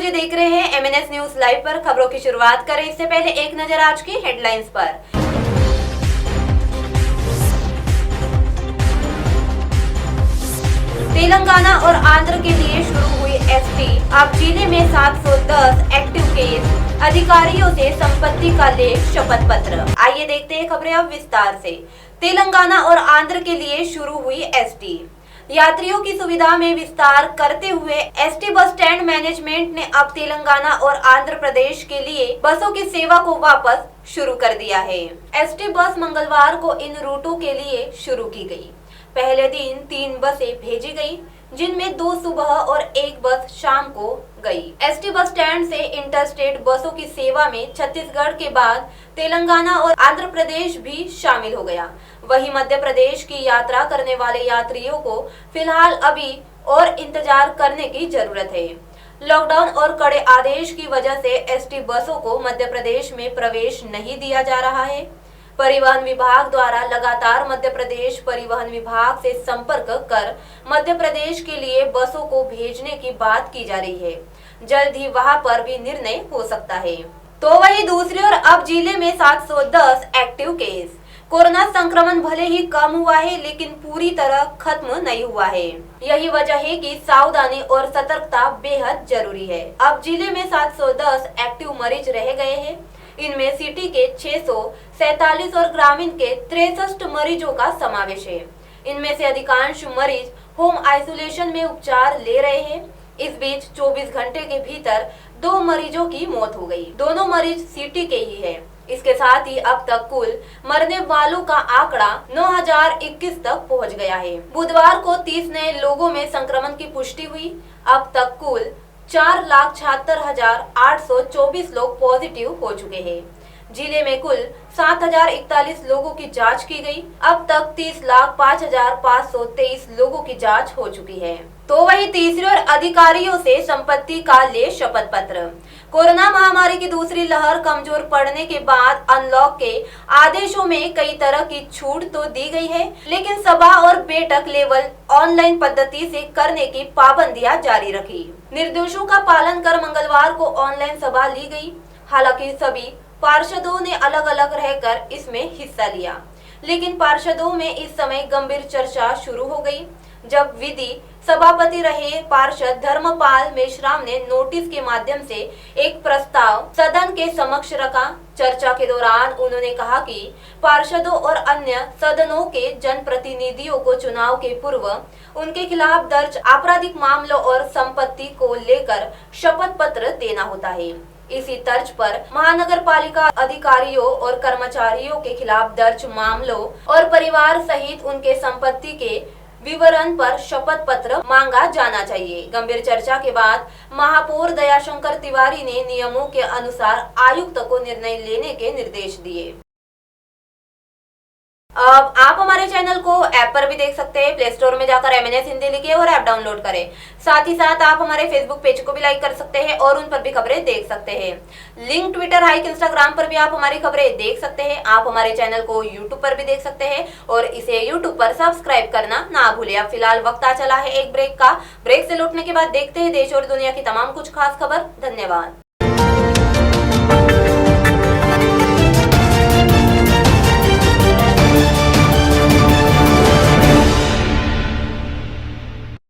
मुझे देख रहे हैं MNS न्यूज लाइव पर। खबरों की शुरुआत करें इससे पहले एक नजर आज की हेडलाइंस पर। तेलंगाना और आंध्र के लिए शुरू हुई एसटी। अब जिले में 710 एक्टिव केस। अधिकारियों से संपत्ति का ले शपथ पत्र। आइए देखते हैं खबरें अब विस्तार से। तेलंगाना और आंध्र के लिए शुरू हुई एसटी। यात्रियों की सुविधा में विस्तार करते हुए एसटी बस स्टैंड मैनेजमेंट ने अब तेलंगाना और आंध्र प्रदेश के लिए बसों की सेवा को वापस शुरू कर दिया है। एसटी बस मंगलवार को इन रूटों के लिए शुरू की गई। पहले दिन 3 बसें भेजी गई, जिनमें 2 सुबह और 1 बस शाम को गई। एसटी बस स्टैंड से इंटरस्टेट बसों की सेवा में छत्तीसगढ़ के बाद तेलंगाना और आंध्र प्रदेश भी शामिल हो गया। वहीं मध्य प्रदेश की यात्रा करने वाले यात्रियों को फिलहाल अभी और इंतजार करने की जरूरत है। लॉकडाउन और कड़े आदेश की वजह से एसटी बसों को मध्य प्रदेश में प्रवेश नहीं दिया जा रहा है। परिवहन विभाग द्वारा लगातार मध्य प्रदेश परिवहन विभाग से संपर्क कर मध्य प्रदेश के लिए बसों को भेजने की बात की जा रही है। जल्द ही वहां पर भी निर्णय हो सकता है। तो वहीं दूसरी ओर अब जिले में 710 एक्टिव केस। कोरोना संक्रमण भले ही कम हुआ है, लेकिन पूरी तरह खत्म नहीं हुआ है। यही वजह है कि सावधानी और सतर्कता बेहद जरूरी है। अब जिले में 710 एक्टिव मरीज रह गए हैं। इनमें सिटी के 647 और ग्रामीण के 63 मरीजों का समावेश है। इनमें से अधिकांश मरीज होम आइसोलेशन में उपचार ले रहे हैं। इस बीच 24 घंटे के भीतर 2 मरीजों की मौत हो गई। दोनों मरीज सिटी के ही हैं। इसके साथ ही अब तक कुल मरने वालों का आंकड़ा 9021 तक पहुंच गया है। बुधवार को 30 नए लोगों में संक्रमण की पुष्टि हुई। अब तक कुल 4,76,824 लोग पॉजिटिव हो चुके हैं। जिले में कुल 7,041 लोगों की जांच की गई। अब तक 30,05,523 लोगों की जांच हो चुकी है। तो वही तीसरी ओर अधिकारियों से संपत्ति का ले शपथ पत्र। कोरोना महामारी की दूसरी लहर कमजोर पड़ने के बाद अनलॉक के आदेशों में कई तरह की छूट तो दी गई है, लेकिन सभा और बैठक लेवल ऑनलाइन पद्धति से करने की पाबंदियां जारी रखी। निर्देशों का पालन कर मंगलवार को ऑनलाइन सभा ली गई। हालांकि सभी पार्षदों ने अलग अलग रहकर इसमें हिस्सा लिया, लेकिन पार्षदों में इस समय गंभीर चर्चा शुरू हो गई, जब विधि सभापति रहे पार्षद धर्मपाल मेश्राम ने नोटिस के माध्यम से एक प्रस्ताव सदन के समक्ष रखा। चर्चा के दौरान उन्होंने कहा कि पार्षदों और अन्य सदनों के जनप्रतिनिधियों को चुनाव के पूर्व उनके खिलाफ दर्ज आपराधिक मामलों और संपत्ति को लेकर शपथ पत्र देना होता है। इसी तर्ज पर महानगर पालिका अधिकारियों और कर्मचारियों के खिलाफ दर्ज मामलों और परिवार सहित उनके संपत्ति के विवरण पर शपथ पत्र मांगा जाना चाहिए। गंभीर चर्चा के बाद महापौर दयाशंकर तिवारी ने नियमों के अनुसार आयुक्त को निर्णय लेने के निर्देश दिए। अब आप हमारे चैनल को ऐप पर भी देख सकते हैं। प्ले स्टोर में जाकर MNS हिंदी लिखिए और ऐप डाउनलोड करें। साथ ही साथ आप हमारे फेसबुक पेज को भी लाइक कर सकते हैं और उन पर भी खबरें देख सकते हैं। लिंक ट्विटर, हाइक, इंस्टाग्राम पर भी आप हमारी खबरें देख सकते हैं। आप हमारे चैनल को यूट्यूब पर भी देख सकते हैं और इसे यूट्यूब पर सब्सक्राइब करना ना भूले। अब फिलहाल वक्त आ चला है एक ब्रेक का। ब्रेक से लौटने के बाद देखते हैं देश और दुनिया की तमाम कुछ खास खबर। धन्यवाद।